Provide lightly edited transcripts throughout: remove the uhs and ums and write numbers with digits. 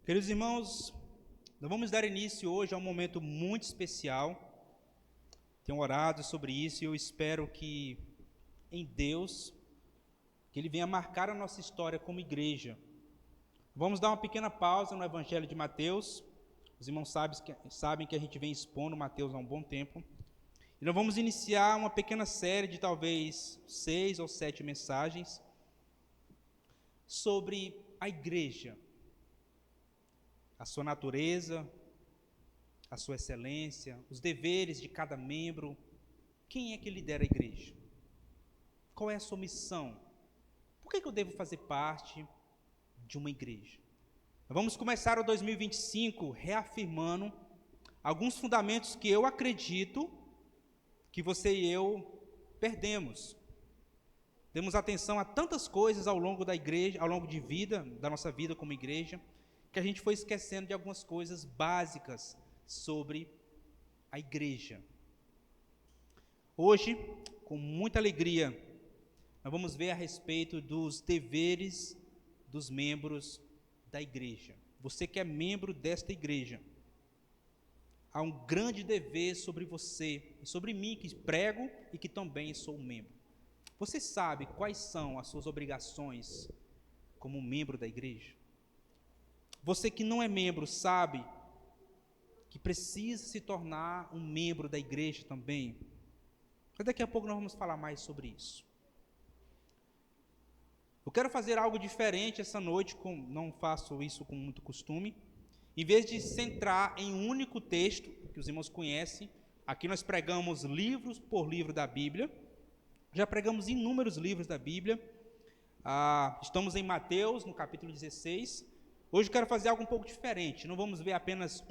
Queridos irmãos, nós vamos dar início hoje a um momento muito especial. Tenho orado sobre isso e eu espero que em Deus, que Ele venha marcar a nossa história como igreja. Vamos dar uma pequena pausa no Evangelho de Mateus. Os irmãos sabem que a gente vem expondo Mateus há um bom tempo. E nós vamos iniciar uma pequena série de talvez 6 ou 7 mensagens sobre a igreja, a sua natureza, a sua excelência, os deveres de cada membro. Quem é que lidera a igreja? Qual é a sua missão? Por que eu devo fazer parte de uma igreja? Nós vamos começar o 2025 reafirmando alguns fundamentos que eu acredito que você e eu perdemos. Demos atenção a tantas coisas ao longo da igreja, ao longo de vida, da nossa vida como igreja, que a gente foi esquecendo de algumas coisas básicas sobre a igreja. Hoje, com muita alegria, nós vamos ver a respeito dos deveres dos membros da igreja. Você que é membro desta igreja, há um grande dever sobre você e sobre mim, que prego e que também sou membro. Você sabe quais são as suas obrigações como membro da igreja? Você que não é membro sabe que precisa se tornar um membro da igreja também. Mas daqui a pouco nós vamos falar mais sobre isso. Eu quero fazer algo diferente essa noite, não faço isso com muito costume. Em vez de centrar em um único texto, que os irmãos conhecem, aqui nós pregamos livros por livro da Bíblia. Já pregamos inúmeros livros da Bíblia. Estamos em Mateus, no capítulo 16. Hoje eu quero fazer algo um pouco diferente. Não vamos ver apenas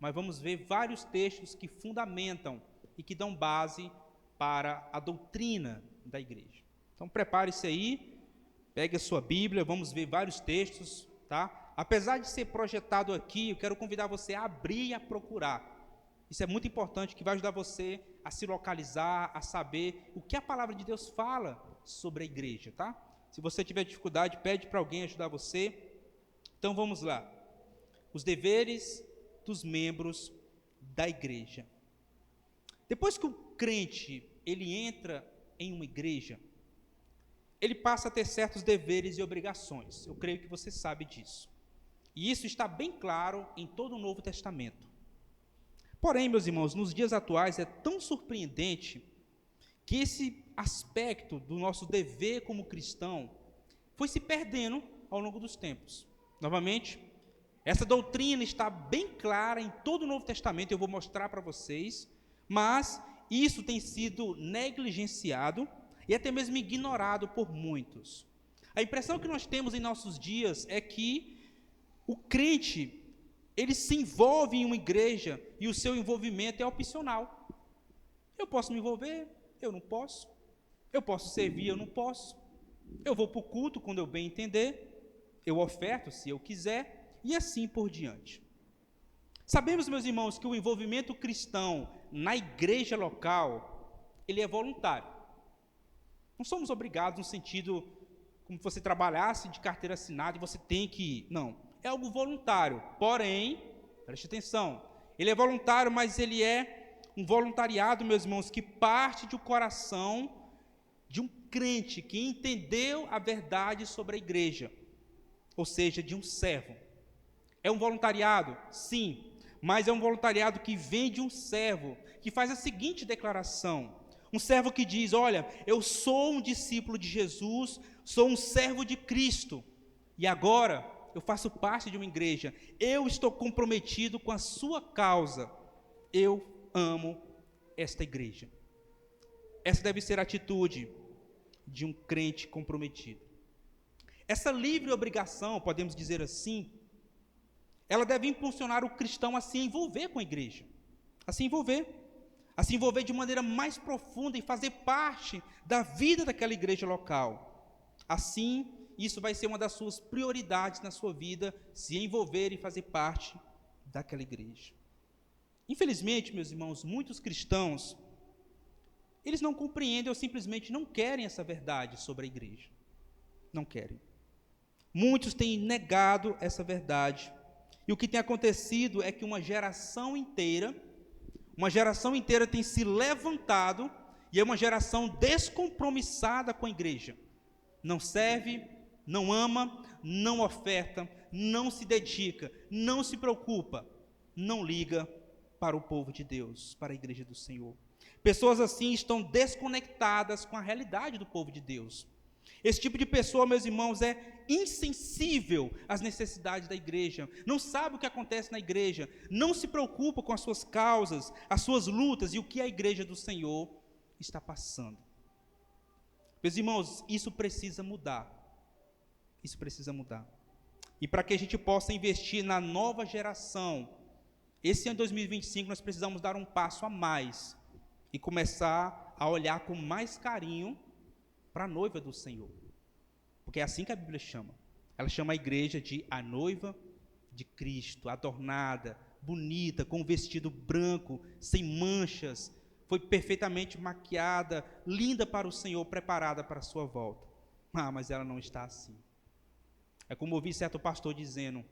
mas vamos ver vários textos que fundamentam e que dão base para a doutrina da igreja. Então prepare-se aí, pegue a sua Bíblia, vamos ver vários textos, tá? Apesar de ser projetado aqui, eu quero convidar você a abrir e a procurar. Isso é muito importante, que vai ajudar você a se localizar, a saber o que a palavra de Deus fala sobre a igreja, tá? Se você tiver dificuldade, pede para alguém ajudar você. Então vamos lá. Os deveres dos membros da igreja. Depois que o crente ele entra em uma igreja, ele passa a ter certos deveres e obrigações. Eu creio que você sabe disso. E isso está bem claro em todo o Novo Testamento. Porém, meus irmãos, nos dias atuais é tão surpreendente que esse aspecto do nosso dever como cristão foi se perdendo ao longo dos tempos. Novamente, essa doutrina está bem clara em todo o Novo Testamento, eu vou mostrar para vocês, mas isso tem sido negligenciado e até mesmo ignorado por muitos. A impressão que nós temos em nossos dias é que o crente, ele se envolve em uma igreja e o seu envolvimento é opcional. Eu posso me envolver, eu não posso. Eu posso servir, eu não posso. Eu vou para o culto quando eu bem entender. Eu oferto se eu quiser. E assim por diante. Sabemos, meus irmãos, que o envolvimento cristão na igreja local, ele é voluntário. Não somos obrigados no sentido como se você trabalhasse de carteira assinada e você tem que ir. Não, é algo voluntário. Porém, preste atenção, ele é voluntário, mas ele é um voluntariado, meus irmãos, que parte do coração de um crente que entendeu a verdade sobre a igreja, ou seja, de um servo. É um voluntariado? Sim, mas é um voluntariado que vem de um servo, que faz a seguinte declaração. Um servo que diz, olha, eu sou um discípulo de Jesus, sou um servo de Cristo, e agora eu faço parte de uma igreja, eu estou comprometido com a sua causa, eu amo esta igreja. Essa deve ser a atitude de um crente comprometido. Essa livre obrigação, podemos dizer assim, ela deve impulsionar o cristão a se envolver com a igreja, a se envolver de maneira mais profunda e fazer parte da vida daquela igreja local. Assim, isso vai ser uma das suas prioridades na sua vida, se envolver e fazer parte daquela igreja. Infelizmente, meus irmãos, muitos cristãos, eles não compreendem ou simplesmente não querem essa verdade sobre a igreja. Não querem. Muitos têm negado essa verdade que o que tem acontecido é que uma geração inteira tem se levantado e é uma geração descompromissada com a igreja. Não serve, não ama, não oferta, não se dedica, não se preocupa, não liga para o povo de Deus, para a igreja do Senhor. Pessoas assim estão desconectadas com a realidade do povo de Deus. Esse tipo de pessoa, meus irmãos, é insensível às necessidades da igreja, não sabe o que acontece na igreja, não se preocupa com as suas causas, as suas lutas e o que a igreja do Senhor está passando. Meus irmãos, isso precisa mudar. Isso precisa mudar. E para que a gente possa investir na nova geração, esse ano 2025 nós precisamos dar um passo a mais e começar a olhar com mais carinho para a noiva do Senhor. Porque é assim que a Bíblia chama. Ela chama a igreja de a noiva de Cristo, adornada, bonita, com um vestido branco, sem manchas, foi perfeitamente maquiada, linda para o Senhor, preparada para a sua volta. Mas ela não está assim. É como ouvi certo pastor dizendo: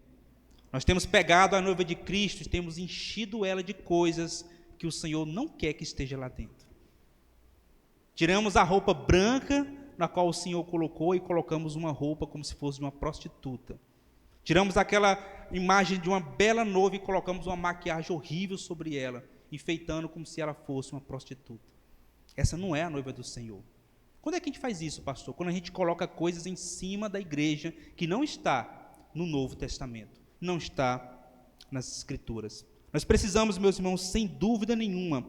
nós temos pegado a noiva de Cristo e temos enchido ela de coisas que o Senhor não quer que esteja lá dentro. Tiramos a roupa branca na qual o Senhor colocou e colocamos uma roupa como se fosse de uma prostituta. Tiramos aquela imagem de uma bela noiva e colocamos uma maquiagem horrível sobre ela, enfeitando como se ela fosse uma prostituta. Essa não é a noiva do Senhor. Quando é que a gente faz isso, pastor? Quando a gente coloca coisas em cima da igreja que não está no Novo Testamento, não está nas Escrituras. Nós precisamos, meus irmãos, sem dúvida nenhuma,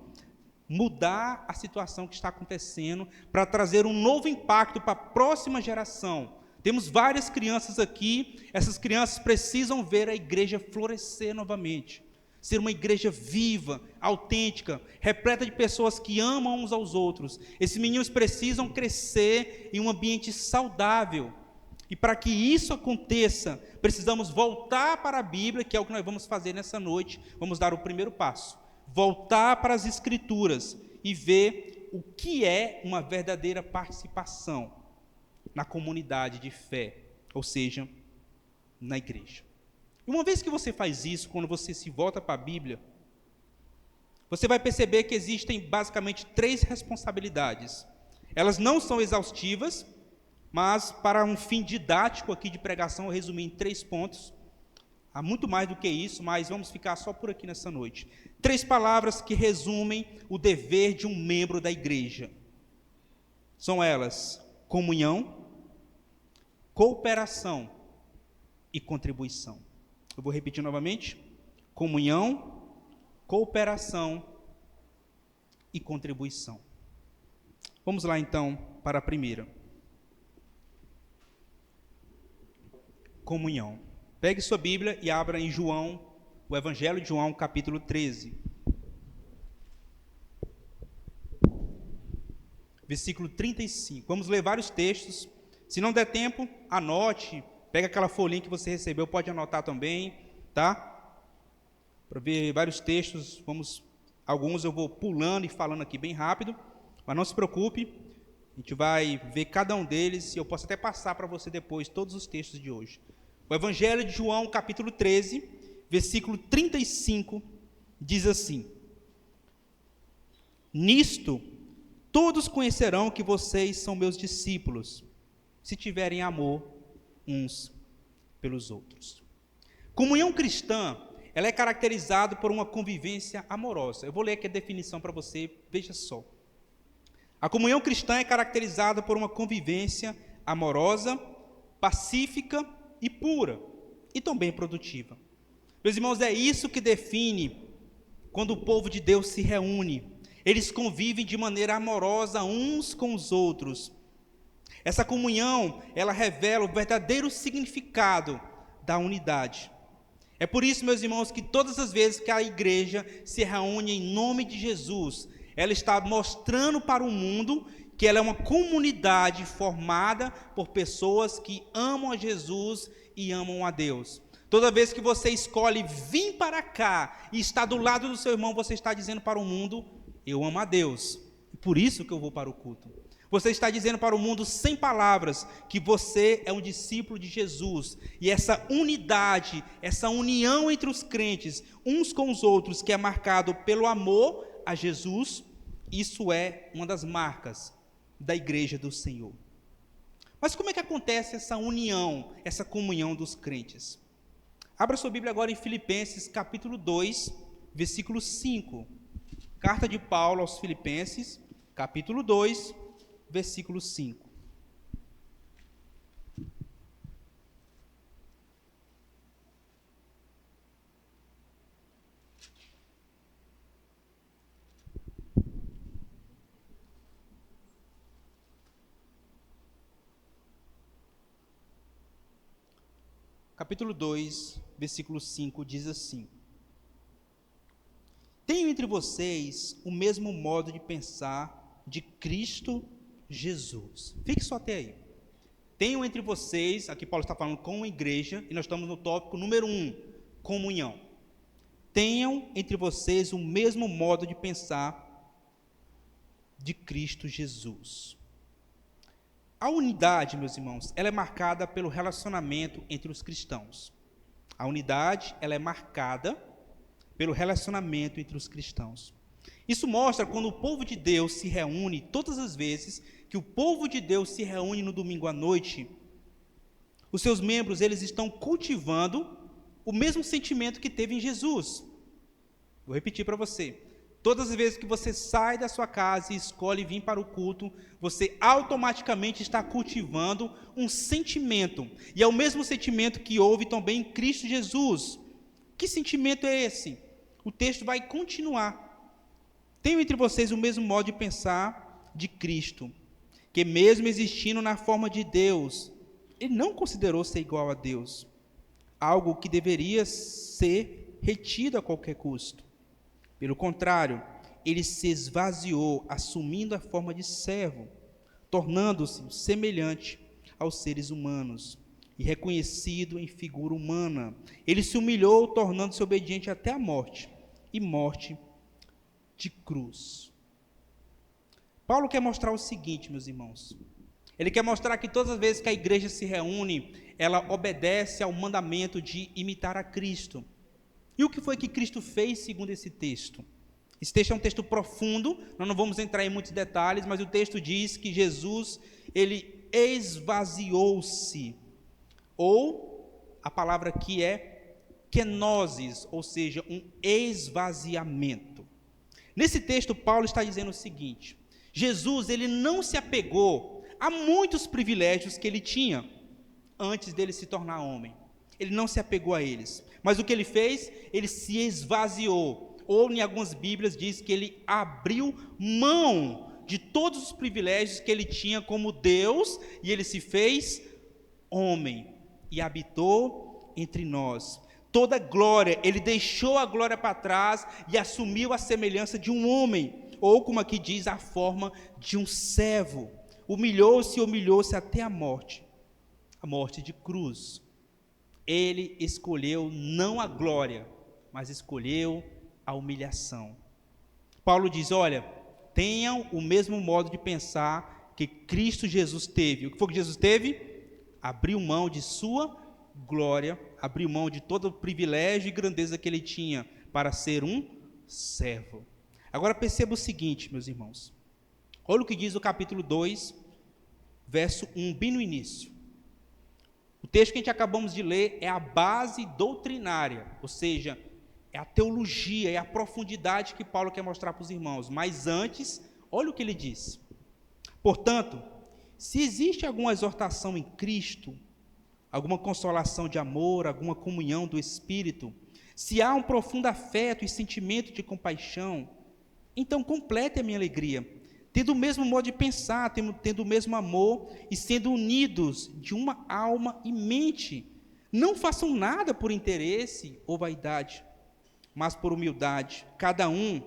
mudar a situação que está acontecendo para trazer um novo impacto para a próxima geração. Temos várias crianças aqui, essas crianças precisam ver a igreja florescer novamente, ser uma igreja viva, autêntica, repleta de pessoas que amam uns aos outros. Esses meninos precisam crescer em um ambiente saudável. E para que isso aconteça, precisamos voltar para a Bíblia, que é o que nós vamos fazer nessa noite. Vamos dar o primeiro passo. Voltar para as Escrituras e ver o que é uma verdadeira participação na comunidade de fé, ou seja, na igreja. E uma vez que você faz isso, quando você se volta para a Bíblia, você vai perceber que existem basicamente 3 responsabilidades. Elas não são exaustivas, mas para um fim didático aqui de pregação, eu resumi em 3 pontos. Há muito mais do que isso, mas vamos ficar só por aqui nessa noite. 3 palavras que resumem o dever de um membro da igreja. São elas: comunhão, cooperação e contribuição. Eu vou repetir novamente: comunhão, cooperação e contribuição. Vamos lá então para a primeira. Comunhão. Pegue sua Bíblia e abra em João, o Evangelho de João, capítulo 13. Versículo 35. Vamos ler vários textos. Se não der tempo, anote. Pega aquela folhinha que você recebeu, pode anotar também, tá? Para ver vários textos, alguns eu vou pulando e falando aqui bem rápido, mas não se preocupe, a gente vai ver cada um deles e eu posso até passar para você depois todos os textos de hoje. O Evangelho de João, capítulo 13, versículo 35, diz assim: nisto todos conhecerão que vocês são meus discípulos, se tiverem amor uns pelos outros. Comunhão cristã, ela é caracterizada por uma convivência amorosa. Eu vou ler aqui a definição para você, veja só. A comunhão cristã é caracterizada por uma convivência amorosa, pacífica e pura, e também produtiva. Meus irmãos, é isso que define quando o povo de Deus se reúne. Eles convivem de maneira amorosa uns com os outros. Essa comunhão, ela revela o verdadeiro significado da unidade. É por isso, meus irmãos, que todas as vezes que a igreja se reúne em nome de Jesus, ela está mostrando para o mundo que ela é uma comunidade formada por pessoas que amam a Jesus e amam a Deus. Toda vez que você escolhe vir para cá e está do lado do seu irmão, você está dizendo para o mundo: eu amo a Deus, e por isso que eu vou para o culto. Você está dizendo para o mundo sem palavras que você é um discípulo de Jesus. E essa unidade, essa união entre os crentes, uns com os outros, que é marcado pelo amor a Jesus, isso é uma das marcas da igreja do Senhor. Mas como é que acontece essa união, essa comunhão dos crentes? Abra sua Bíblia agora em Filipenses capítulo 2, versículo 5. Carta de Paulo aos Filipenses, capítulo 2, versículo 5. Capítulo 2, versículo 5 diz assim: Tenho entre vocês o mesmo modo de pensar de Cristo Jesus. Fique só até aí. Tenho entre vocês, aqui Paulo está falando com a igreja, e nós estamos no tópico número 1, comunhão. Tenham entre vocês o mesmo modo de pensar de Cristo Jesus. A unidade, meus irmãos, ela é marcada pelo relacionamento entre os cristãos. A unidade, ela é marcada pelo relacionamento entre os cristãos. Isso mostra quando o povo de Deus se reúne, todas as vezes que o povo de Deus se reúne no domingo à noite, os seus membros, eles estão cultivando o mesmo sentimento que teve em Jesus. Vou repetir para você. Todas as vezes que você sai da sua casa e escolhe vir para o culto, você automaticamente está cultivando um sentimento. E é o mesmo sentimento que houve também em Cristo Jesus. Que sentimento é esse? O texto vai continuar. Tenho entre vocês o mesmo modo de pensar de Cristo, que mesmo existindo na forma de Deus, ele não considerou ser igual a Deus, algo que deveria ser retido a qualquer custo. Pelo contrário, ele se esvaziou, assumindo a forma de servo, tornando-se semelhante aos seres humanos e reconhecido em figura humana. Ele se humilhou, tornando-se obediente até a morte, e morte de cruz. Paulo quer mostrar o seguinte, meus irmãos. Ele quer mostrar que todas as vezes que a igreja se reúne, ela obedece ao mandamento de imitar a Cristo. E o que foi que Cristo fez segundo esse texto? Esse texto é um texto profundo, nós não vamos entrar em muitos detalhes, mas o texto diz que Jesus, ele esvaziou-se, ou a palavra aqui é kenosis, ou seja, um esvaziamento. Nesse texto, Paulo está dizendo o seguinte: Jesus, ele não se apegou a muitos privilégios que ele tinha antes dele se tornar homem. Ele não se apegou a eles. Mas o que ele fez? Ele se esvaziou. Ou em algumas Bíblias diz que ele abriu mão de todos os privilégios que ele tinha como Deus, e ele se fez homem e habitou entre nós. Toda glória, ele deixou a glória para trás e assumiu a semelhança de um homem, ou como aqui diz, a forma de um servo. Humilhou-se até a morte de cruz. Ele escolheu não a glória, mas escolheu a humilhação. Paulo diz, olha, tenham o mesmo modo de pensar que Cristo Jesus teve. O que foi que Jesus teve? Abriu mão de sua glória, abriu mão de todo o privilégio e grandeza que ele tinha para ser um servo. Agora perceba o seguinte, meus irmãos. Olha o que diz o capítulo 2, verso 1, bem no início. O texto que a gente acabamos de ler é a base doutrinária, ou seja, é a teologia, é a profundidade que Paulo quer mostrar para os irmãos. Mas antes, olha o que ele diz. Portanto, se existe alguma exortação em Cristo, alguma consolação de amor, alguma comunhão do Espírito, se há um profundo afeto e sentimento de compaixão, então complete a minha alegria, tendo o mesmo modo de pensar, tendo o mesmo amor e sendo unidos de uma alma e mente. Não façam nada por interesse ou vaidade, mas por humildade. Cada um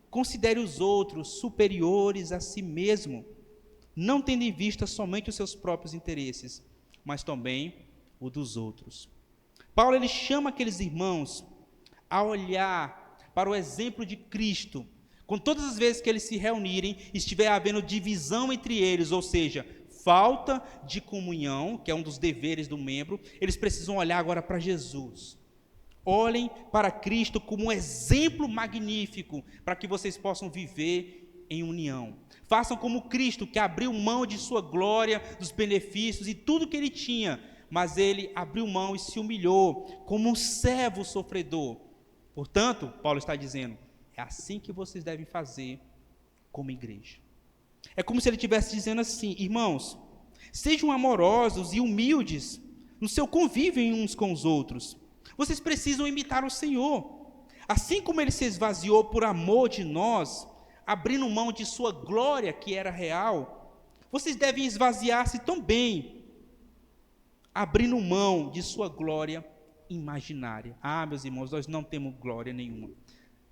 considere os outros superiores a si mesmo, não tendo em vista somente os seus próprios interesses, mas também o dos outros. Paulo, ele chama aqueles irmãos a olhar para o exemplo de Cristo, Quando todas as vezes que eles se reunirem, estiver havendo divisão entre eles, ou seja, falta de comunhão, que é um dos deveres do membro, eles precisam olhar agora para Jesus. Olhem para Cristo como um exemplo magnífico para que vocês possam viver em união. Façam como Cristo, que abriu mão de sua glória, dos benefícios e tudo que ele tinha, mas ele abriu mão e se humilhou como um servo sofredor. Portanto, Paulo está dizendo, é assim que vocês devem fazer como igreja. É como se ele estivesse dizendo assim, irmãos, sejam amorosos e humildes no seu convívio uns com os outros. Vocês precisam imitar o Senhor. Assim como ele se esvaziou por amor de nós, abrindo mão de sua glória que era real, vocês devem esvaziar-se também, abrindo mão de sua glória imaginária. Ah, meus irmãos, nós não temos glória nenhuma.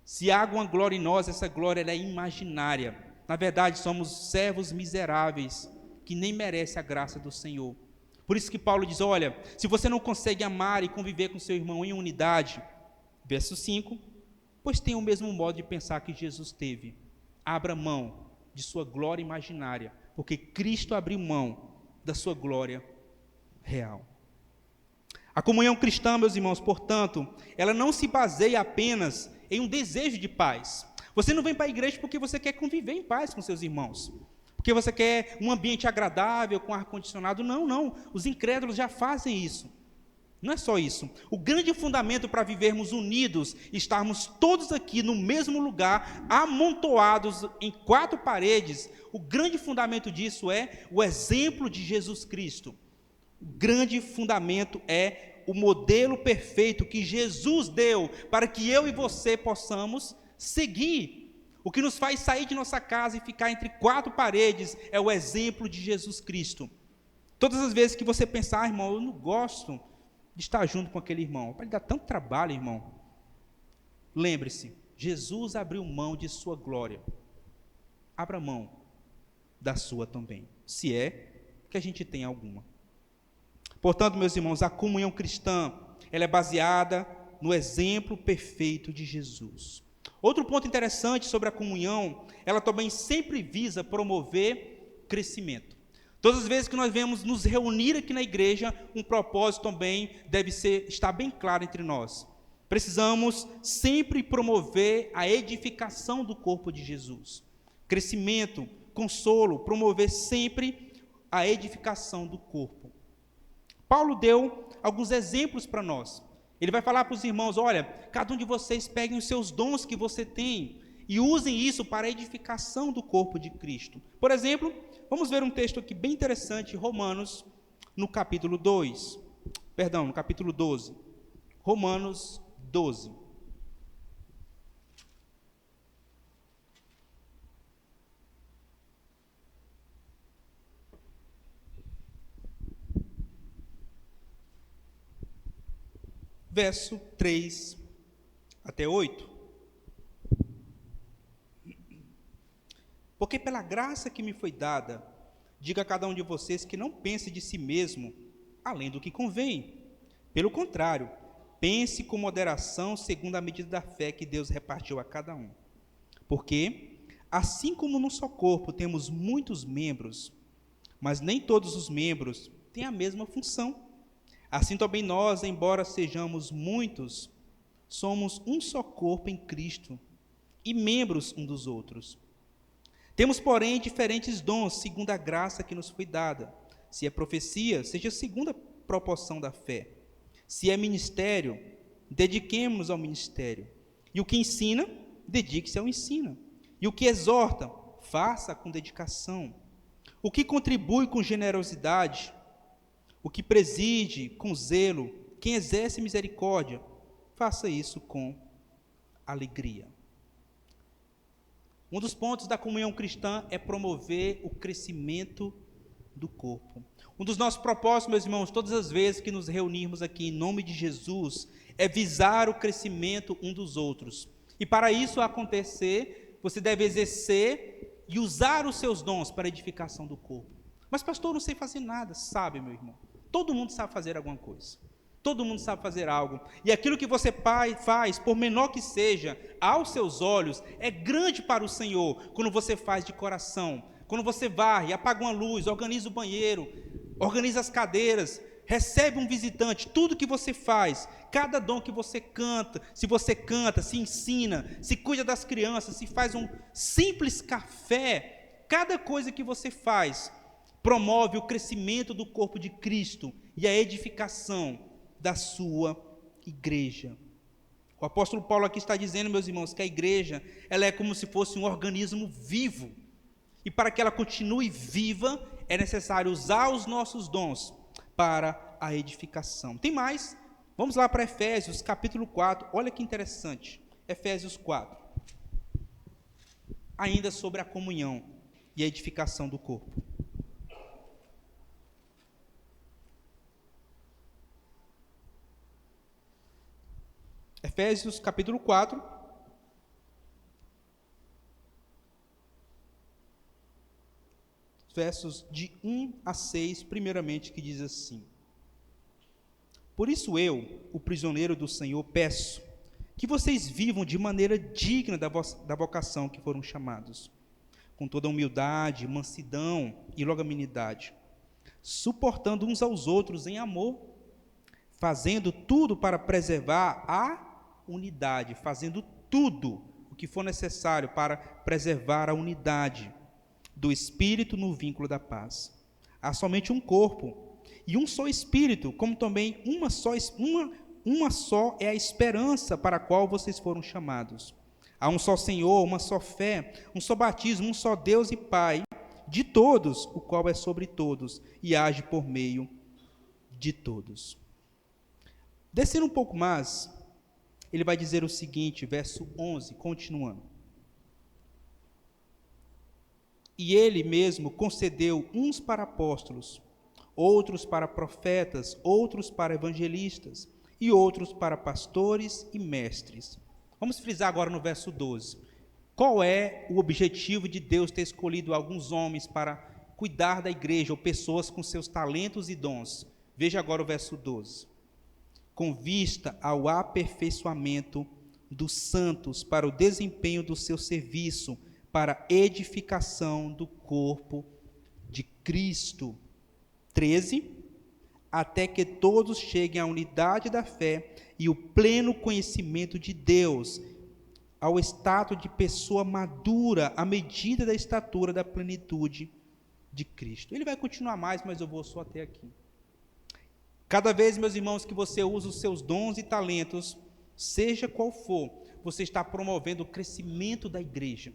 Se há alguma glória em nós, essa glória é imaginária. Na verdade, somos servos miseráveis, que nem merecem a graça do Senhor. Por isso que Paulo diz, olha, se você não consegue amar e conviver com seu irmão em unidade, verso 5, pois tem o mesmo modo de pensar que Jesus teve. Abra mão de sua glória imaginária, porque Cristo abriu mão da sua glória real. A comunhão cristã, meus irmãos, portanto, ela não se baseia apenas em um desejo de paz. Você não vem para a igreja porque você quer conviver em paz com seus irmãos, porque você quer um ambiente agradável, com ar-condicionado. Não, não. Os incrédulos já fazem isso. Não é só isso. O grande fundamento para vivermos unidos, estarmos todos aqui no mesmo lugar, amontoados em 4 paredes, o grande fundamento disso é o exemplo de Jesus Cristo. O grande fundamento é o modelo perfeito que Jesus deu para que eu e você possamos seguir. O que nos faz sair de nossa casa e ficar entre 4 paredes é o exemplo de Jesus Cristo. Todas as vezes que você pensar, irmão, eu não gosto de estar junto com aquele irmão, para lhe dar tanto trabalho, irmão. Lembre-se, Jesus abriu mão de sua glória. Abra mão da sua também, se é que a gente tem alguma. Portanto, meus irmãos, a comunhão cristã, ela é baseada no exemplo perfeito de Jesus. Outro ponto interessante sobre a comunhão, ela também sempre visa promover crescimento. Todas as vezes que nós vemos nos reunir aqui na igreja, um propósito também deve estar bem claro entre nós. Precisamos sempre promover a edificação do corpo de Jesus. Crescimento, consolo, promover sempre a edificação do corpo. Paulo deu alguns exemplos para nós. Ele vai falar para os irmãos, olha, cada um de vocês peguem os seus dons que você tem e usem isso para a edificação do corpo de Cristo. Por exemplo, vamos ver um texto aqui bem interessante, Romanos, no capítulo 12. Romanos 12. Verso 3 até 8. Porque pela graça que me foi dada, diga a cada um de vocês que não pense de si mesmo além do que convém. Pelo contrário, pense com moderação segundo a medida da fé que Deus repartiu a cada um. Porque, assim como num só corpo temos muitos membros, mas nem todos os membros têm a mesma função, assim também nós, embora sejamos muitos, somos um só corpo em Cristo e membros uns dos outros. Temos, porém, diferentes dons, segundo a graça que nos foi dada. Se é profecia, seja segundo a proporção da fé. Se é ministério, dediquemo-nos ao ministério. E o que ensina, dedique-se ao ensino. E o que exorta, faça com dedicação. O que contribui com generosidade, o que preside com zelo, quem exerce misericórdia, faça isso com alegria. Um dos pontos da comunhão cristã é promover o crescimento do corpo. Um dos nossos propósitos, meus irmãos, todas as vezes que nos reunirmos aqui em nome de Jesus, é visar o crescimento um dos outros. E para isso acontecer, você deve exercer e usar os seus dons para a edificação do corpo. Mas pastor, eu não sei fazer nada. Sabe, meu irmão? Todo mundo sabe fazer alguma coisa. Todo mundo sabe fazer algo. E aquilo que você faz, por menor que seja, aos seus olhos, é grande para o Senhor, quando você faz de coração. Quando você varre, apaga uma luz, organiza o banheiro, organiza as cadeiras, recebe um visitante, tudo que você faz, cada dom que você canta, se ensina, se cuida das crianças, se faz um simples café, cada coisa que você faz promove o crescimento do corpo de Cristo e a edificação da sua igreja. O apóstolo Paulo aqui está dizendo, meus irmãos, que a igreja, ela é como se fosse um organismo vivo, e para que ela continue viva, é necessário usar os nossos dons para a edificação. Tem mais? Vamos lá para Efésios, capítulo 4, olha que interessante, Efésios 4, ainda sobre a comunhão e a edificação do corpo. Efésios capítulo 4, versos de 1 a 6, primeiramente, que diz assim: Por isso eu, o prisioneiro do Senhor, peço que vocês vivam de maneira digna da vocação que foram chamados, com toda humildade, mansidão e longanimidade, suportando uns aos outros em amor, fazendo tudo para preservar a unidade, fazendo tudo o que for necessário para preservar a unidade do Espírito no vínculo da paz. Há somente um corpo e um só Espírito, como também uma só é a esperança para a qual vocês foram chamados. Há um só Senhor, uma só fé, um só batismo, um só Deus e Pai de todos, o qual é sobre todos e age por meio de todos. Descendo um pouco mais, ele vai dizer o seguinte, verso 11, continuando. E ele mesmo concedeu uns para apóstolos, outros para profetas, outros para evangelistas, e outros para pastores e mestres. Vamos frisar agora no verso 12. Qual é o objetivo de Deus ter escolhido alguns homens para cuidar da igreja, ou pessoas com seus talentos e dons? Veja agora o verso 12. Com vista ao aperfeiçoamento dos santos para o desempenho do seu serviço, para a edificação do corpo de Cristo. 13. Até que todos cheguem à unidade da fé e o pleno conhecimento de Deus, ao status de pessoa madura, à medida da estatura da plenitude de Cristo. Ele vai continuar mais, mas eu vou só até aqui. Cada vez, meus irmãos, que você usa os seus dons e talentos, seja qual for, você está promovendo o crescimento da igreja.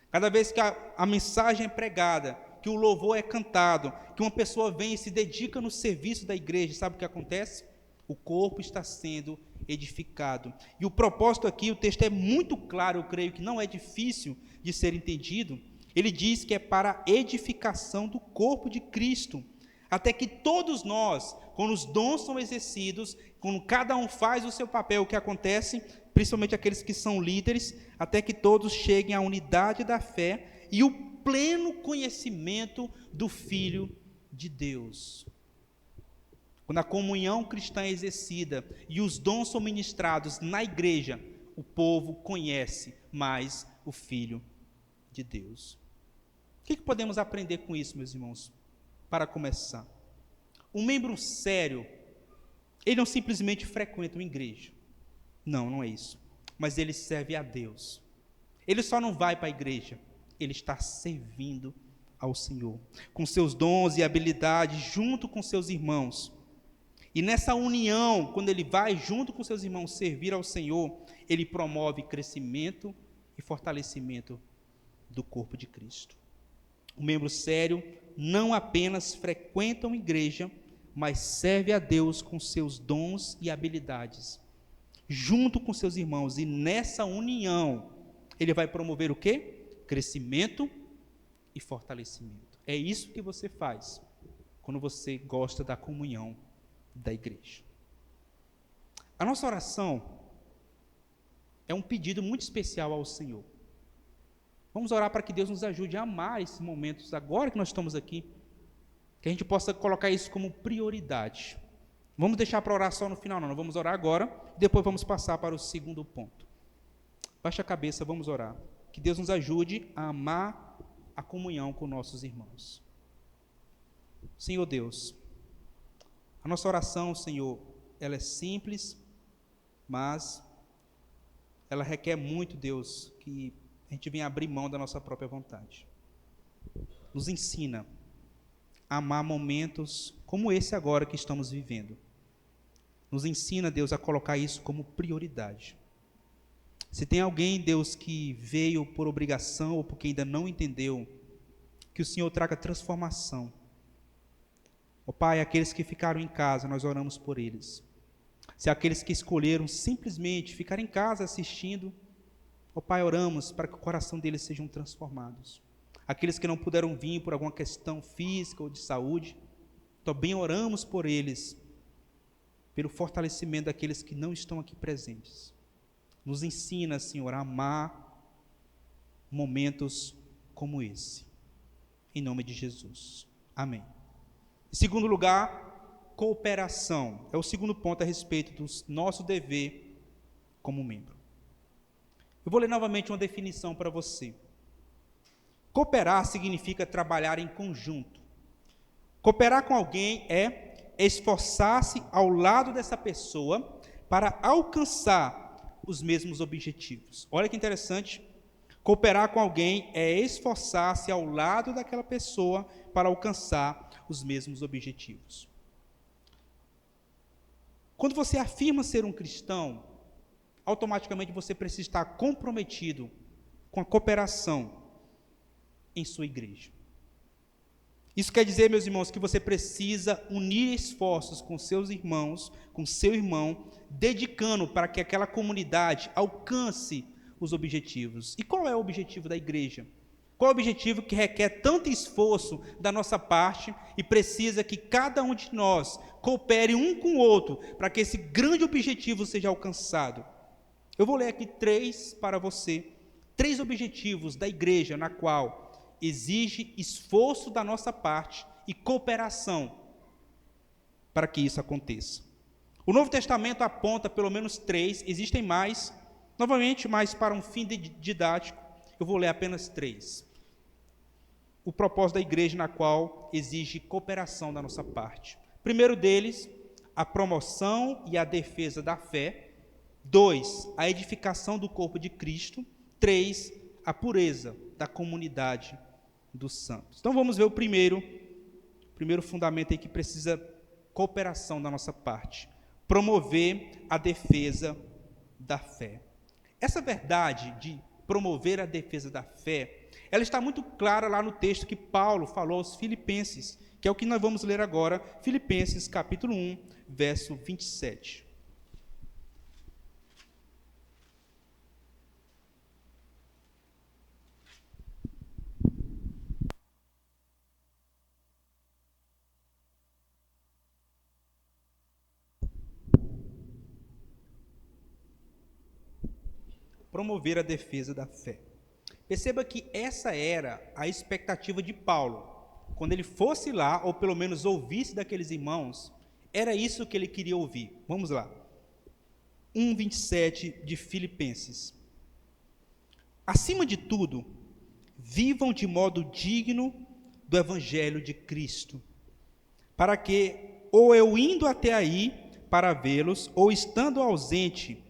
Cada vez que a mensagem é pregada, que o louvor é cantado, que uma pessoa vem e se dedica no serviço da igreja, sabe o que acontece? O corpo está sendo edificado. E o propósito aqui, o texto é muito claro, eu creio que não é difícil de ser entendido. Ele diz que é para a edificação do corpo de Cristo, até que todos nós, quando os dons são exercidos, quando cada um faz o seu papel, o que acontece, principalmente aqueles que são líderes, até que todos cheguem à unidade da fé e o pleno conhecimento do Filho de Deus. Quando a comunhão cristã é exercida e os dons são ministrados na igreja, o povo conhece mais o Filho de Deus. O que podemos aprender com isso, meus irmãos? Para começar, um membro sério, ele não simplesmente frequenta uma igreja. Não é isso. Mas ele serve a Deus. Ele só não vai para a igreja, ele está servindo ao Senhor, com seus dons e habilidades, junto com seus irmãos. E nessa união, quando ele vai junto com seus irmãos servir ao Senhor, ele promove crescimento e fortalecimento do corpo de Cristo. Um membro sério não apenas frequenta uma igreja, mas serve a Deus com seus dons e habilidades, junto com seus irmãos. E nessa união, ele vai promover o quê? Crescimento e fortalecimento. É isso que você faz quando você gosta da comunhão da igreja. A nossa oração é um pedido muito especial ao Senhor. Vamos orar para que Deus nos ajude a amar esses momentos, agora que nós estamos aqui, que a gente possa colocar isso como prioridade. Vamos deixar para orar só no final, não. Nós vamos orar agora, depois vamos passar para o segundo ponto. Baixa a cabeça, vamos orar. Que Deus nos ajude a amar a comunhão com nossos irmãos. Senhor Deus, a nossa oração, Senhor, ela é simples, mas ela requer muito, Deus, que a gente venha abrir mão da nossa própria vontade. Nos ensina a amar momentos como esse agora que estamos vivendo. Nos ensina, Deus, a colocar isso como prioridade. Se tem alguém, Deus, que veio por obrigação ou porque ainda não entendeu, que o Senhor traga transformação. Ó Pai, aqueles que ficaram em casa, nós oramos por eles. Se aqueles que escolheram simplesmente ficar em casa assistindo, ó Pai, oramos para que o coração deles sejam transformados. Aqueles que não puderam vir por alguma questão física ou de saúde, também oramos por eles, pelo fortalecimento daqueles que não estão aqui presentes. Nos ensina, Senhor, a amar momentos como esse. Em nome de Jesus. Amém. Em segundo lugar, cooperação. É o segundo ponto a respeito do nosso dever como membro. Eu vou ler novamente uma definição para você. Cooperar significa trabalhar em conjunto. Cooperar com alguém é esforçar-se ao lado dessa pessoa para alcançar os mesmos objetivos. Olha que interessante. Cooperar com alguém é esforçar-se ao lado daquela pessoa para alcançar os mesmos objetivos. Quando você afirma ser um cristão, automaticamente você precisa estar comprometido com a cooperação em sua igreja. Isso quer dizer, meus irmãos, que você precisa unir esforços com seus irmãos, com seu irmão, dedicando para que aquela comunidade alcance os objetivos. E qual é o objetivo da igreja? Qual é o objetivo que requer tanto esforço da nossa parte e precisa que cada um de nós coopere um com o outro para que esse grande objetivo seja alcançado? Eu vou ler aqui três para você, três objetivos da igreja na qual exige esforço da nossa parte e cooperação para que isso aconteça. O Novo Testamento aponta pelo menos três, existem mais, novamente, mas para um fim didático, eu vou ler apenas três. O propósito da igreja na qual exige cooperação da nossa parte. Primeiro deles, a promoção e a defesa da fé. 2, a edificação do corpo de Cristo. 3, a pureza da comunidade dos santos. Então vamos ver o primeiro fundamento aí que precisa cooperação da nossa parte. Promover a defesa da fé. Essa verdade de promover a defesa da fé, ela está muito clara lá no texto que Paulo falou aos Filipenses, que é o que nós vamos ler agora, Filipenses capítulo 1, verso 27. Promover a defesa da fé. Perceba que essa era a expectativa de Paulo. Quando ele fosse lá, ou pelo menos ouvisse daqueles irmãos, era isso que ele queria ouvir. Vamos lá. 1:27 de Filipenses. Acima de tudo, vivam de modo digno do evangelho de Cristo, para que, ou eu indo até aí para vê-los, ou estando ausente,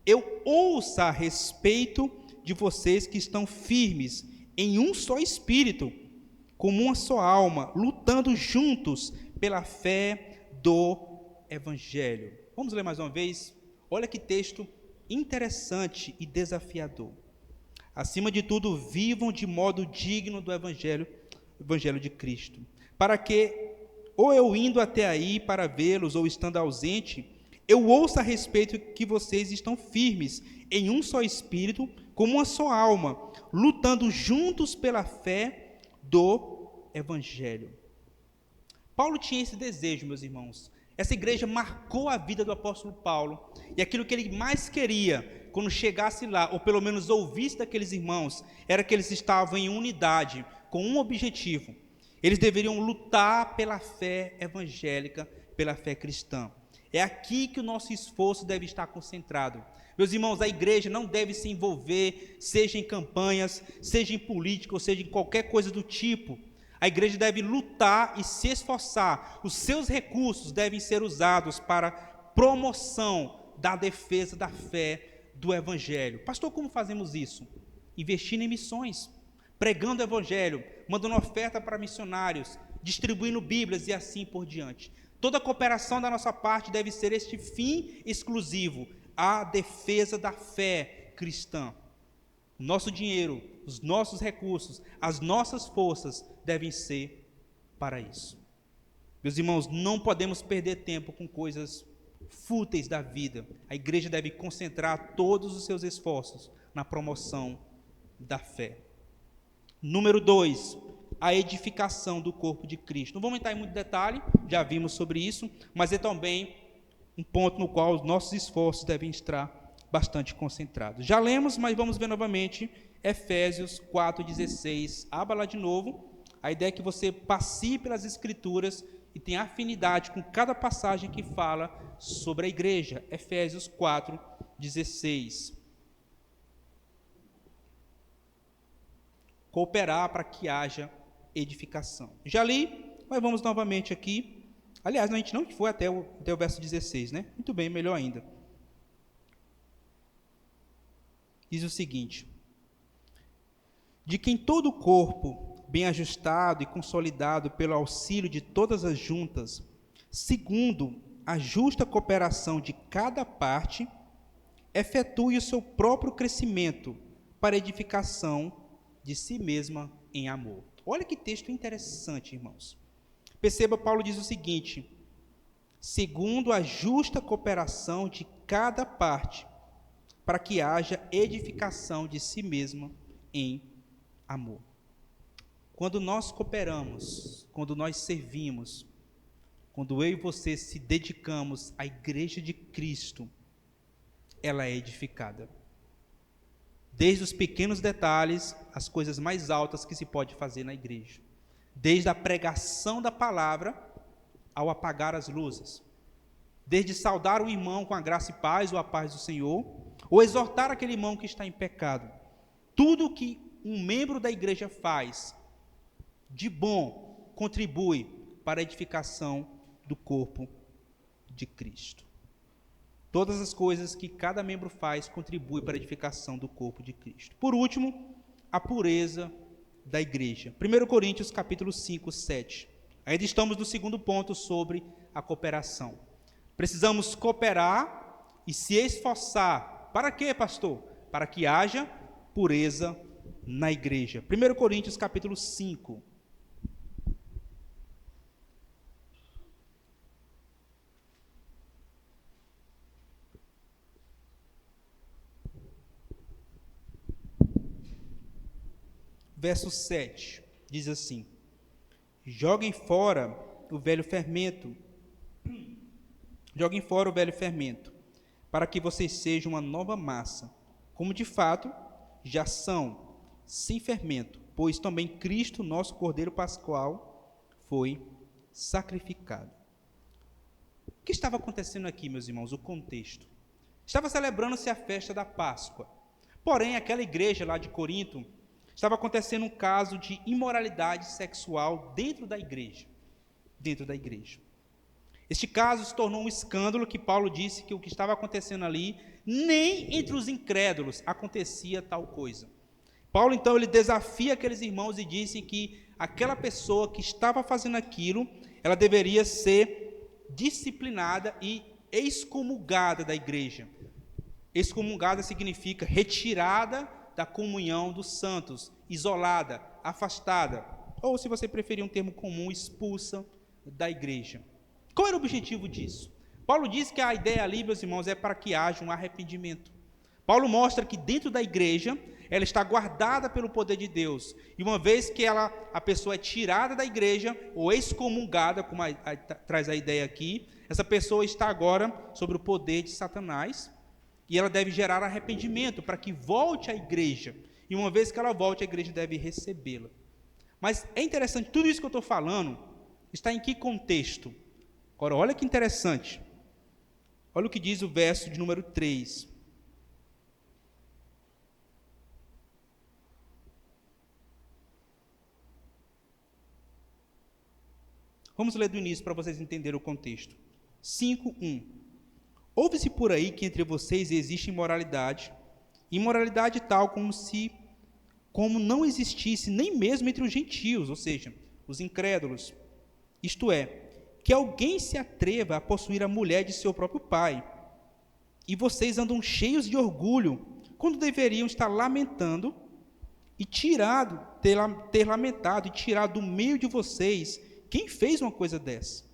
eu ouça a respeito de vocês que estão firmes em um só espírito, como uma só alma, lutando juntos pela fé do evangelho. Vamos ler mais uma vez? Olha que texto interessante e desafiador. Acima de tudo, vivam de modo digno do evangelho de Cristo, para que, ou eu indo até aí para vê-los, ou estando ausente, eu ouço a respeito que vocês estão firmes em um só espírito, como uma só alma, lutando juntos pela fé do evangelho. Paulo tinha esse desejo, meus irmãos. Essa igreja marcou a vida do apóstolo Paulo, e aquilo que ele mais queria, quando chegasse lá, ou pelo menos ouvisse daqueles irmãos, era que eles estavam em unidade, com um objetivo. Eles deveriam lutar pela fé evangélica, pela fé cristã. É aqui que o nosso esforço deve estar concentrado. Meus irmãos, a igreja não deve se envolver, seja em campanhas, seja em política, ou seja em qualquer coisa do tipo. A igreja deve lutar e se esforçar. Os seus recursos devem ser usados para promoção da defesa da fé do evangelho. Pastor, como fazemos isso? Investindo em missões, pregando o evangelho, mandando oferta para missionários, distribuindo bíblias e assim por diante. Toda a cooperação da nossa parte deve ser este fim exclusivo, a defesa da fé cristã. O nosso dinheiro, os nossos recursos, as nossas forças devem ser para isso. Meus irmãos, não podemos perder tempo com coisas fúteis da vida. A igreja deve concentrar todos os seus esforços na promoção da fé. Número 2, a edificação do corpo de Cristo. Não vamos entrar em muito detalhe, já vimos sobre isso, mas é também um ponto no qual os nossos esforços devem estar bastante concentrados. Já lemos, mas vamos ver novamente Efésios 4,16. Abra lá de novo. A ideia é que você passeie pelas Escrituras e tenha afinidade com cada passagem que fala sobre a igreja. Efésios 4,16. Cooperar para que haja edificação. Já li, mas vamos novamente aqui. Aliás, a gente não foi até o verso 16, né? Muito bem, melhor ainda. Diz o seguinte: de quem todo o corpo, bem ajustado e consolidado pelo auxílio de todas as juntas, segundo a justa cooperação de cada parte, efetue o seu próprio crescimento para edificação de si mesma em amor. Olha que texto interessante, irmãos. Perceba, Paulo diz o seguinte: segundo a justa cooperação de cada parte, para que haja edificação de si mesma em amor. Quando nós cooperamos, quando nós servimos, quando eu e você se dedicamos à igreja de Cristo, ela é edificada. Desde os pequenos detalhes, as coisas mais altas que se pode fazer na igreja. Desde a pregação da palavra ao apagar as luzes. Desde saudar o irmão com a graça e paz, ou a paz do Senhor, ou exortar aquele irmão que está em pecado. Tudo que um membro da igreja faz de bom contribui para a edificação do corpo de Cristo. Todas as coisas que cada membro faz contribuem para a edificação do corpo de Cristo. Por último, a pureza da igreja. 1 Coríntios capítulo 5, 7. Ainda estamos no segundo ponto sobre a cooperação. Precisamos cooperar e se esforçar. Para quê, pastor? Para que haja pureza na igreja. 1 Coríntios capítulo 5. Verso 7, diz assim: joguem fora o velho fermento, para que vocês sejam uma nova massa, como de fato já são, sem fermento, pois também Cristo, nosso Cordeiro Pascual, foi sacrificado. O que estava acontecendo aqui, meus irmãos? O contexto. Estava celebrando-se a festa da Páscoa. Porém, aquela igreja lá de Corinto, estava acontecendo um caso de imoralidade sexual dentro da igreja. Este caso se tornou um escândalo que Paulo disse que o que estava acontecendo ali, nem entre os incrédulos acontecia tal coisa. Paulo, então, ele desafia aqueles irmãos e disse que aquela pessoa que estava fazendo aquilo, ela deveria ser disciplinada e excomungada da igreja. Excomungada significa retirada da comunhão dos santos, isolada, afastada, ou, se você preferir um termo comum, expulsa da igreja. Qual era o objetivo disso? Paulo diz que a ideia ali, meus irmãos, é para que haja um arrependimento. Paulo mostra que dentro da igreja, ela está guardada pelo poder de Deus, e uma vez que a pessoa é tirada da igreja, ou excomungada, como traz a ideia aqui, essa pessoa está agora sob o poder de Satanás, e ela deve gerar arrependimento para que volte à igreja. E uma vez que ela volte, a igreja deve recebê-la. Mas é interessante, tudo isso que eu estou falando está em que contexto? Agora, olha que interessante. Olha o que diz o verso de número 3. Vamos ler do início para vocês entenderem o contexto. 5:1. Ouve-se por aí que entre vocês existe imoralidade tal como não existisse nem mesmo entre os gentios, ou seja, os incrédulos. Isto é, que alguém se atreva a possuir a mulher de seu próprio pai. E vocês andam cheios de orgulho, quando deveriam estar lamentando e ter lamentado e tirado do meio de vocês quem fez uma coisa dessa.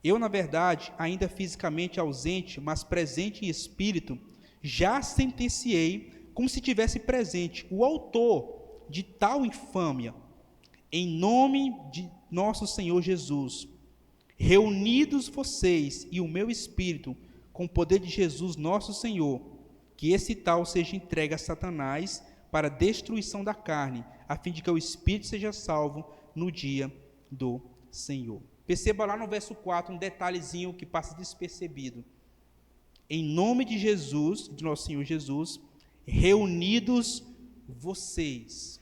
Eu, na verdade, ainda fisicamente ausente, mas presente em espírito, já sentenciei, como se tivesse presente, o autor de tal infâmia, em nome de nosso Senhor Jesus. Reunidos vocês e o meu espírito, com o poder de Jesus nosso Senhor, que esse tal seja entregue a Satanás para a destruição da carne, a fim de que o espírito seja salvo no dia do Senhor. Perceba lá no verso 4 um detalhezinho que passa despercebido. Em nome de Jesus, de nosso Senhor Jesus, reunidos vocês.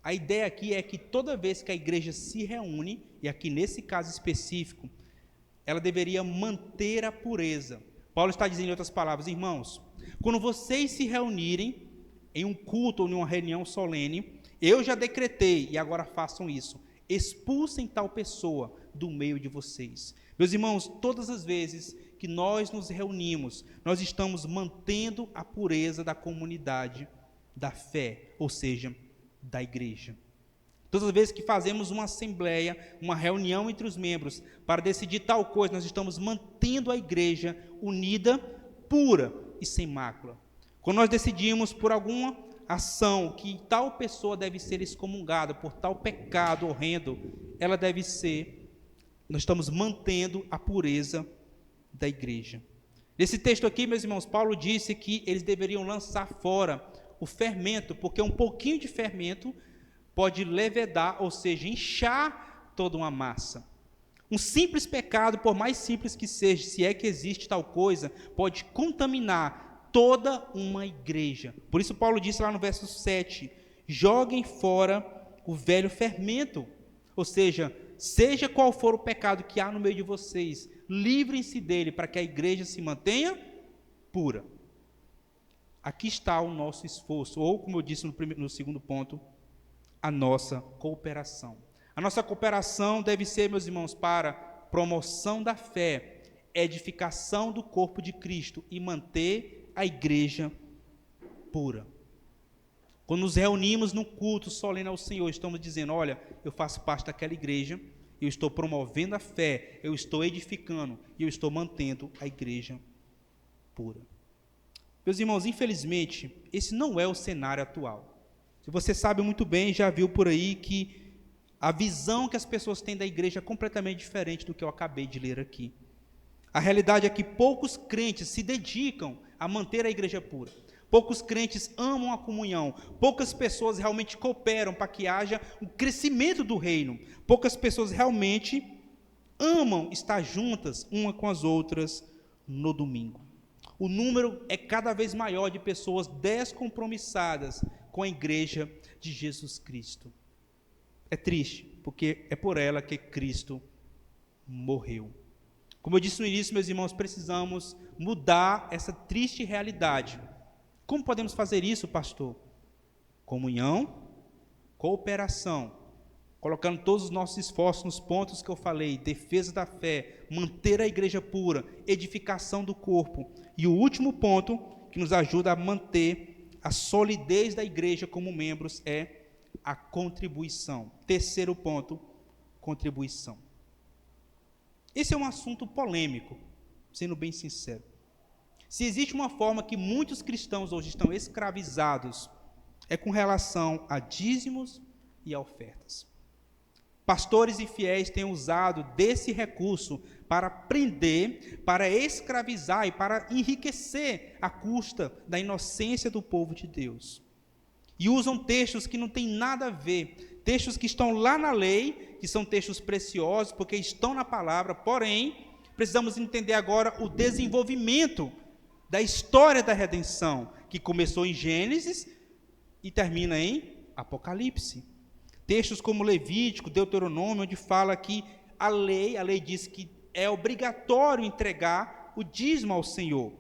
A ideia aqui é que toda vez que a igreja se reúne, e aqui nesse caso específico, ela deveria manter a pureza. Paulo está dizendo em outras palavras, irmãos, quando vocês se reunirem em um culto ou em uma reunião solene, eu já decretei, e agora façam isso, expulsem tal pessoa do meio de vocês. Meus irmãos, todas as vezes que nós nos reunimos, nós estamos mantendo a pureza da comunidade da fé, ou seja, da igreja. Todas as vezes que fazemos uma assembleia, uma reunião entre os membros para decidir tal coisa, nós estamos mantendo a igreja unida, pura e sem mácula. Quando nós decidimos por alguma ação que tal pessoa deve ser excomungada por tal pecado horrendo, ela deve ser, nós estamos mantendo a pureza da igreja. Nesse texto aqui, meus irmãos, Paulo disse que eles deveriam lançar fora o fermento, porque um pouquinho de fermento pode levedar, ou seja, inchar toda uma massa. Um simples pecado, por mais simples que seja, se é que existe tal coisa, pode contaminar toda uma igreja. Por isso Paulo disse lá no verso 7, joguem fora o velho fermento, ou seja, seja qual for o pecado que há no meio de vocês, livrem-se dele para que a igreja se mantenha pura. Aqui está o nosso esforço, ou como eu disse no segundo ponto, a nossa cooperação. A nossa cooperação deve ser, meus irmãos, para promoção da fé, edificação do corpo de Cristo e manter a igreja pura. Quando nos reunimos num culto solene ao Senhor, estamos dizendo, olha, eu faço parte daquela igreja, eu estou promovendo a fé, eu estou edificando e eu estou mantendo a igreja pura. Meus irmãos, infelizmente, esse não é o cenário atual. Se você sabe muito bem, já viu por aí que a visão que as pessoas têm da igreja é completamente diferente do que eu acabei de ler aqui. A realidade é que poucos crentes se dedicam a manter a igreja pura. Poucos crentes amam a comunhão. Poucas pessoas realmente cooperam para que haja um crescimento do reino. Poucas pessoas realmente amam estar juntas uma com as outras no domingo. O número é cada vez maior de pessoas descompromissadas com a igreja de Jesus Cristo. É triste, porque é por ela que Cristo morreu. Como eu disse no início, meus irmãos, precisamos mudar essa triste realidade. Como podemos fazer isso, pastor? Comunhão, cooperação, colocando todos os nossos esforços nos pontos que eu falei, defesa da fé, manter a igreja pura, edificação do corpo. E o último ponto que nos ajuda a manter a solidez da igreja como membros é a contribuição. Terceiro ponto, contribuição. Esse é um assunto polêmico, sendo bem sincero. Se existe uma forma que muitos cristãos hoje estão escravizados, é com relação a dízimos e a ofertas. Pastores e fiéis têm usado desse recurso para prender, para escravizar e para enriquecer à custa da inocência do povo de Deus. E usam textos que não têm nada a ver, textos que estão lá na lei, que são textos preciosos, porque estão na palavra, porém, precisamos entender agora o desenvolvimento da história da redenção, que começou em Gênesis e termina em Apocalipse. Textos como Levítico, Deuteronômio, onde fala que a lei diz que é obrigatório entregar o dízimo ao Senhor.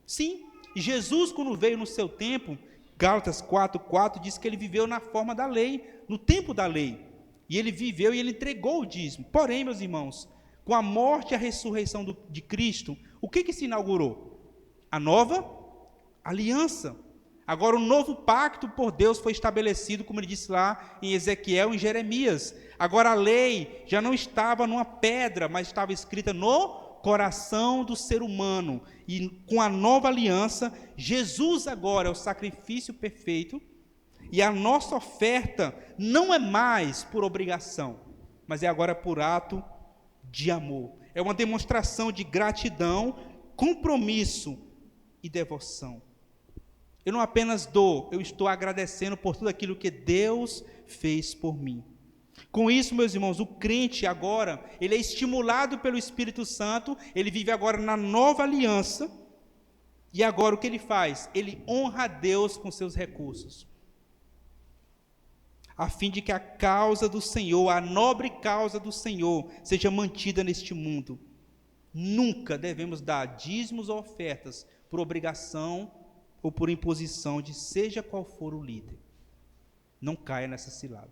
Sim, e Jesus, quando veio no seu tempo, Gálatas 4:4 diz que ele viveu na forma da lei, no tempo da lei. E ele viveu e ele entregou o dízimo. Porém, meus irmãos, com a morte e a ressurreição de Cristo, o que se inaugurou? A nova aliança. Agora, o novo pacto por Deus foi estabelecido, como ele disse lá em Ezequiel e em Jeremias. Agora, a lei já não estava numa pedra, mas estava escrita no coração do ser humano. E com a nova aliança, Jesus agora é o sacrifício perfeito. E a nossa oferta não é mais por obrigação, mas é agora por ato de amor. É uma demonstração de gratidão, compromisso e devoção. Eu não apenas dou, eu estou agradecendo por tudo aquilo que Deus fez por mim. Com isso, meus irmãos, o crente agora, ele é estimulado pelo Espírito Santo, ele vive agora na nova aliança, e agora o que ele faz? Ele honra a Deus com seus recursos, a fim de que a causa do Senhor, a nobre causa do Senhor, seja mantida neste mundo. Nunca devemos dar dízimos ou ofertas por obrigação ou por imposição de seja qual for o líder. Não caia nessa cilada.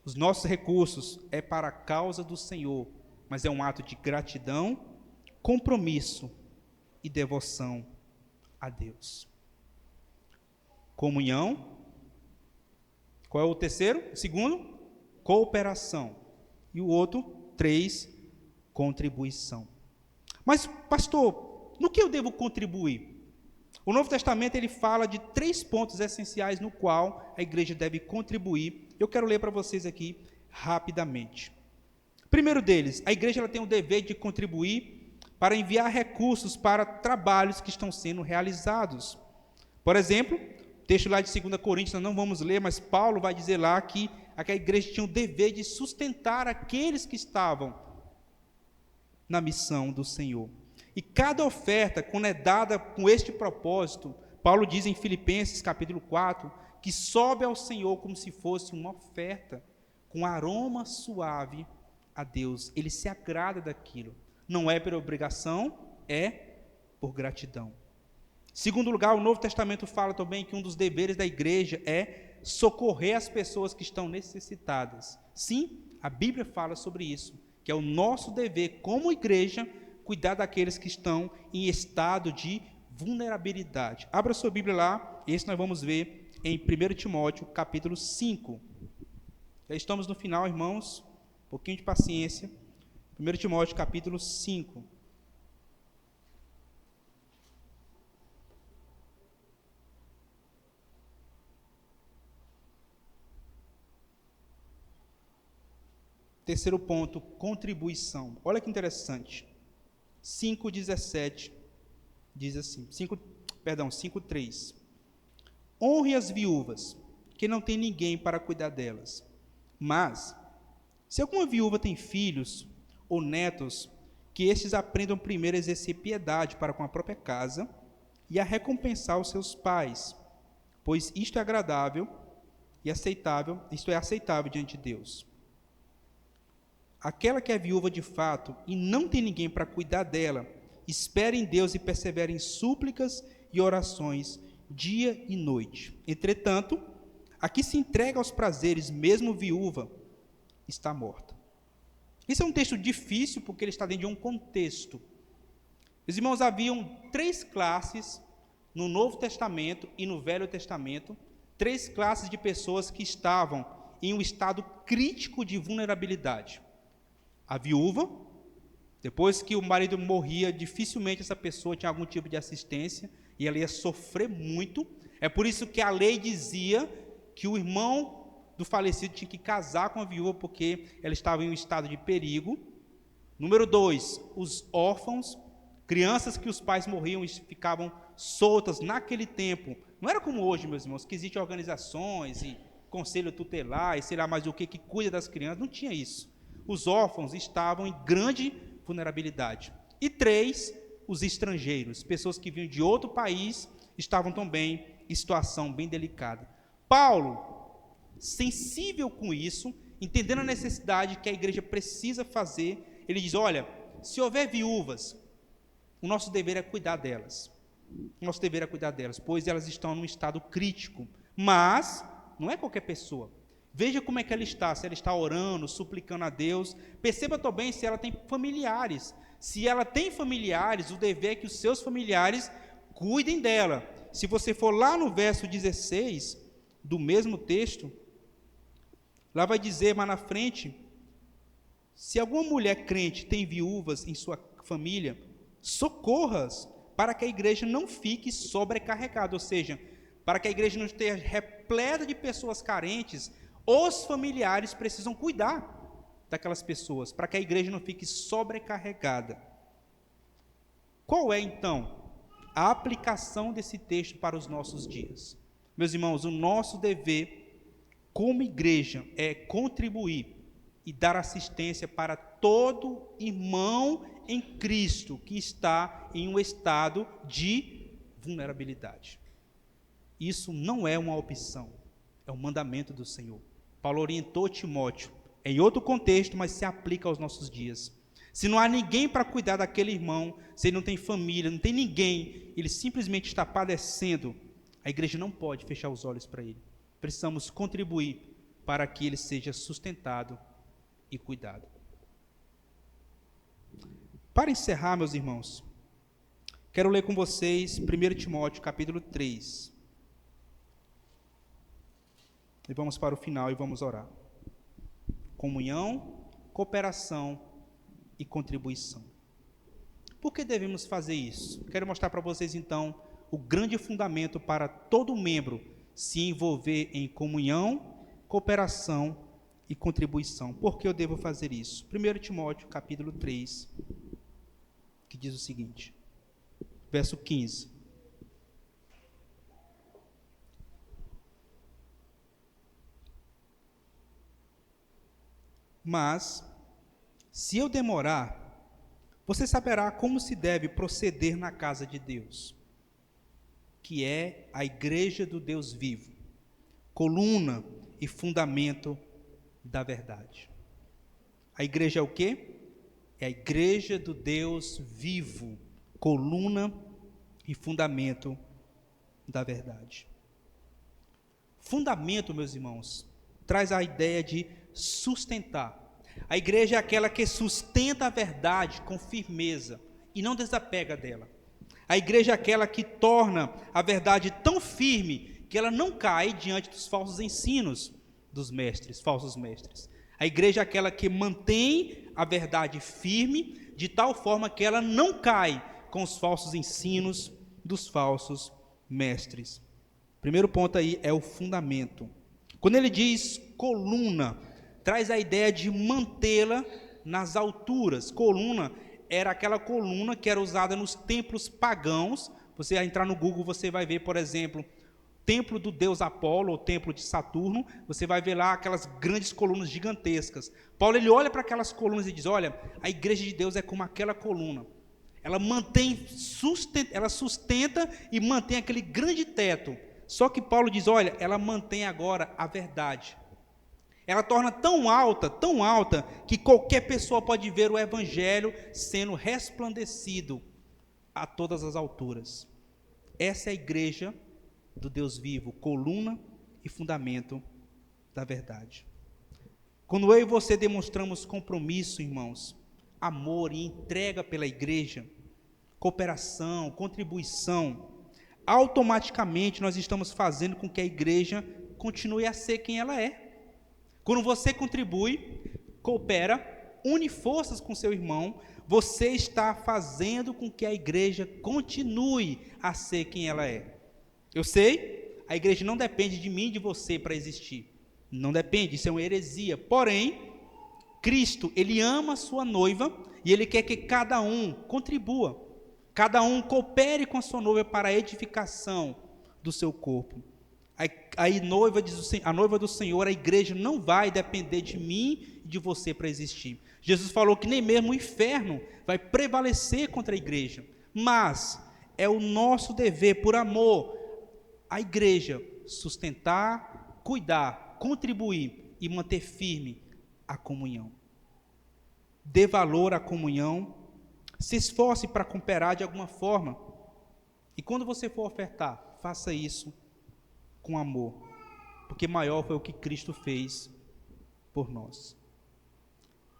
Os nossos recursos é para a causa do Senhor, mas é um ato de gratidão, compromisso e devoção a Deus. Comunhão. Qual é o terceiro? O segundo? Cooperação. E o outro, 3, contribuição. Mas, pastor, no que eu devo contribuir? O Novo Testamento ele fala de 3 pontos essenciais no qual a igreja deve contribuir. Eu quero ler para vocês aqui rapidamente. Primeiro deles, a igreja ela tem o dever de contribuir para enviar recursos para trabalhos que estão sendo realizados. Por exemplo, texto lá de 2 Coríntios, nós não vamos ler, mas Paulo vai dizer lá que a igreja tinha o dever de sustentar aqueles que estavam na missão do Senhor. E cada oferta, quando é dada com este propósito, Paulo diz em Filipenses capítulo 4, que sobe ao Senhor como se fosse uma oferta, com aroma suave a Deus. Ele se agrada daquilo. Não é por obrigação, é por gratidão. Segundo lugar, o Novo Testamento fala também que um dos deveres da igreja é socorrer as pessoas que estão necessitadas. Sim, a Bíblia fala sobre isso, que é o nosso dever como igreja cuidar daqueles que estão em estado de vulnerabilidade. Abra sua Bíblia lá, esse nós vamos ver em 1 Timóteo, capítulo 5. Já estamos no final, irmãos, um pouquinho de paciência. 1 Timóteo, capítulo 5. Terceiro ponto, contribuição. Olha que interessante. 5:17 diz assim, 5:3. Honre as viúvas, que não tem ninguém para cuidar delas. Mas, se alguma viúva tem filhos ou netos, que estes aprendam primeiro a exercer piedade para com a própria casa e a recompensar os seus pais, pois isto é agradável e aceitável, isto é aceitável diante de Deus. Aquela que é viúva de fato e não tem ninguém para cuidar dela, espere em Deus e persevere em súplicas e orações dia e noite. Entretanto, a que se entrega aos prazeres, mesmo viúva, está morta. Esse é um texto difícil porque ele está dentro de um contexto. Os irmãos, haviam 3 classes no Novo Testamento e no Velho Testamento, 3 classes de pessoas que estavam em um estado crítico de vulnerabilidade. A viúva, depois que o marido morria, dificilmente essa pessoa tinha algum tipo de assistência e ela ia sofrer muito. É por isso que a lei dizia que o irmão do falecido tinha que casar com a viúva porque ela estava em um estado de perigo. Número 2, os órfãos, crianças que os pais morriam e ficavam soltas naquele tempo. Não era como hoje, meus irmãos, que existem organizações e conselho tutelar e sei lá mais o que cuida das crianças. Não tinha isso. Os órfãos estavam em grande vulnerabilidade. E 3, os estrangeiros, pessoas que vinham de outro país, estavam também em situação bem delicada. Paulo, sensível com isso, entendendo a necessidade que a igreja precisa fazer, ele diz, olha, se houver viúvas, o nosso dever é cuidar delas. O nosso dever é cuidar delas, pois elas estão num estado crítico. Mas não é qualquer pessoa. Veja como é que ela está, se ela está orando, suplicando a Deus. Perceba também se ela tem familiares. Se ela tem familiares, o dever é que os seus familiares cuidem dela. Se você for lá no verso 16 do mesmo texto, lá vai dizer, mais na frente, se alguma mulher crente tem viúvas em sua família, socorra-as, para que a igreja não fique sobrecarregada, ou seja, para que a igreja não esteja repleta de pessoas carentes, os familiares precisam cuidar daquelas pessoas, para que a igreja não fique sobrecarregada. Qual é, então, a aplicação desse texto para os nossos dias? Meus irmãos, o nosso dever como igreja é contribuir e dar assistência para todo irmão em Cristo que está em um estado de vulnerabilidade. Isso não é uma opção, é um mandamento do Senhor. Paulo orientou Timóteo, em outro contexto, mas se aplica aos nossos dias. Se não há ninguém para cuidar daquele irmão, se ele não tem família, não tem ninguém, ele simplesmente está padecendo, a igreja não pode fechar os olhos para ele. Precisamos contribuir para que ele seja sustentado e cuidado. Para encerrar, meus irmãos, quero ler com vocês 1 Timóteo, capítulo 3. E vamos para o final e vamos orar. Comunhão, cooperação e contribuição. Por que devemos fazer isso? Quero mostrar para vocês, então, o grande fundamento para todo membro se envolver em comunhão, cooperação e contribuição. Por que eu devo fazer isso? 1 Timóteo, capítulo 3, que diz o seguinte, verso 15. Mas, se eu demorar, você saberá como se deve proceder na casa de Deus, que é a igreja do Deus vivo, coluna e fundamento da verdade. A igreja é o quê? É a igreja do Deus vivo, coluna e fundamento da verdade. Fundamento, meus irmãos, traz a ideia de sustentar. A igreja é aquela que sustenta a verdade com firmeza e não desapega dela. A igreja é aquela que torna a verdade tão firme que ela não cai diante dos falsos ensinos dos mestres, falsos mestres. A igreja é aquela que mantém a verdade firme de tal forma que ela não cai com os falsos ensinos dos falsos mestres. Primeiro ponto aí é o fundamento. Quando ele diz coluna, traz a ideia de mantê-la nas alturas. Coluna era aquela coluna que era usada nos templos pagãos. Você vai entrar no Google, você vai ver, por exemplo, templo do deus Apolo, ou templo de Saturno, você vai ver lá aquelas grandes colunas gigantescas. Paulo, ele olha para aquelas colunas e diz, olha, a igreja de Deus é como aquela coluna. Ela sustenta e mantém aquele grande teto. Só que Paulo diz, olha, ela mantém agora a verdade. Ela torna tão alta, que qualquer pessoa pode ver o evangelho sendo resplandecido a todas as alturas. Essa é a igreja do Deus vivo, coluna e fundamento da verdade. Quando eu e você demonstramos compromisso, irmãos, amor e entrega pela igreja, cooperação, contribuição, automaticamente nós estamos fazendo com que a igreja continue a ser quem ela é. Quando você contribui, coopera, une forças com seu irmão, você está fazendo com que a igreja continue a ser quem ela é. Eu sei, a igreja não depende de mim e de você para existir. Não depende, isso é uma heresia. Porém, Cristo, ele ama a sua noiva e ele quer que cada um contribua. Cada um coopere com a sua noiva para a edificação do seu corpo. A noiva do Senhor, a igreja, não vai depender de mim e de você para existir. Jesus falou que nem mesmo o inferno vai prevalecer contra a igreja, mas é o nosso dever, por amor à igreja, sustentar, cuidar, contribuir e manter firme a comunhão. Dê valor à comunhão, se esforce para cooperar de alguma forma, e quando você for ofertar, faça isso com amor, porque maior foi o que Cristo fez por nós.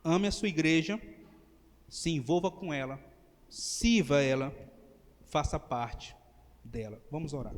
Ame a sua igreja, se envolva com ela, sirva ela, faça parte dela. Vamos orar.